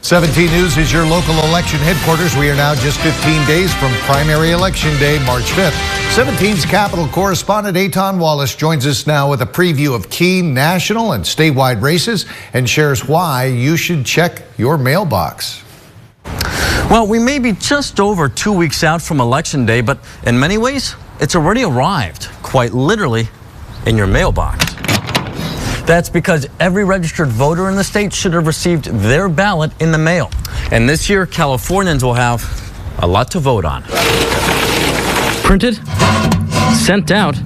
17 News is your local election headquarters. We are now just 15 days from primary election day, March 5th. 17's Capitol correspondent Eitan Wallace joins us now with a preview of key national and statewide races and shares why you should check your mailbox. Well, we may be just over 2 weeks out from Election Day, but in many ways, it's already arrived, quite literally, in your mailbox. That's because every registered voter in the state should have received their ballot in the mail. And this year, Californians will have a lot to vote on. Printed, sent out,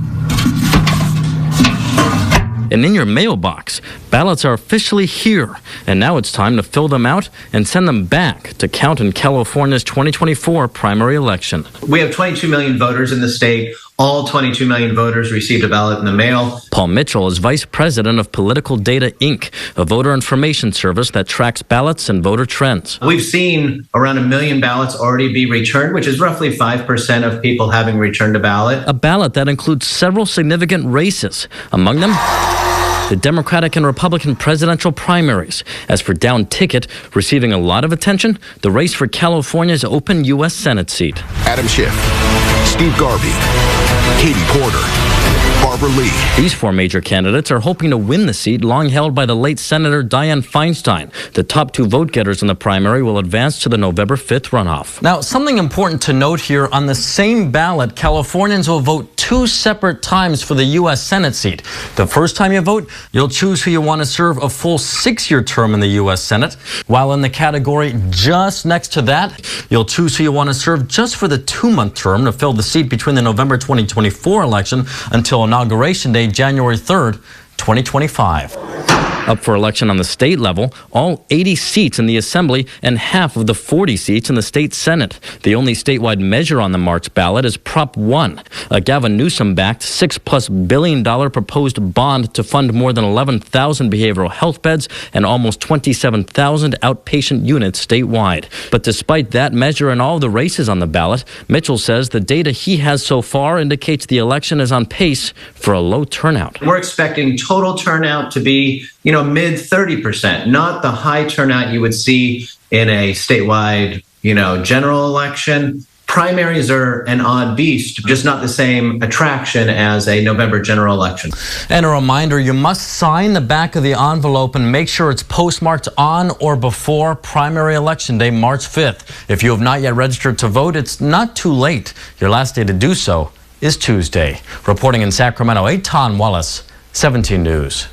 and in your mailbox. Ballots are officially here, and now it's time to fill them out and send them back to count in California's 2024 primary election. We have 22 million voters in the state. All 22 million voters received a ballot in the mail. Paul Mitchell is vice president of Political Data, Inc., a voter information service that tracks ballots and voter trends. We've seen around 1 million ballots already be returned, which is roughly 5% of people having returned a ballot. A ballot that includes several significant races, among them the Democratic and Republican presidential primaries. As for down ticket, receiving a lot of attention, the race for California's open U.S. Senate seat. Adam Schiff, Steve Garvey, Katie Porter, Barbara Lee. These four major candidates are hoping to win the seat long held by the late Senator Dianne Feinstein. The top two vote-getters in the primary will advance to the November 5th runoff. Now, something important to note here, on the same ballot, Californians will vote 2 separate times for the U.S. Senate seat. The first time you vote, you'll choose who you want to serve a full 6-year term in the U.S. Senate, while in the category just next to that, you'll choose who you want to serve just for the 2-month term to fill the seat between the November 2024 election until Inauguration Day, January 3rd, 2025. Up for election on the state level, all 80 seats in the Assembly and half of the 40 seats in the state Senate. The only statewide measure on the March ballot is Prop 1, a Gavin Newsom-backed $6+ billion proposed bond to fund more than 11,000 behavioral health beds and almost 27,000 outpatient units statewide. But despite that measure and all the races on the ballot, Mitchell says the data he has so far indicates the election is on pace for a low turnout. We're expecting total turnout to be, mid 30%, not the high turnout you would see in a statewide, general election. Primaries are an odd beast, just not the same attraction as a November general election. And a reminder, you must sign the back of the envelope and make sure it's postmarked on or before primary election day, March 5th. If you have not yet registered to vote, it's not too late. Your last day to do so is Tuesday. Reporting in Sacramento, Eitan Wallace, 17 News.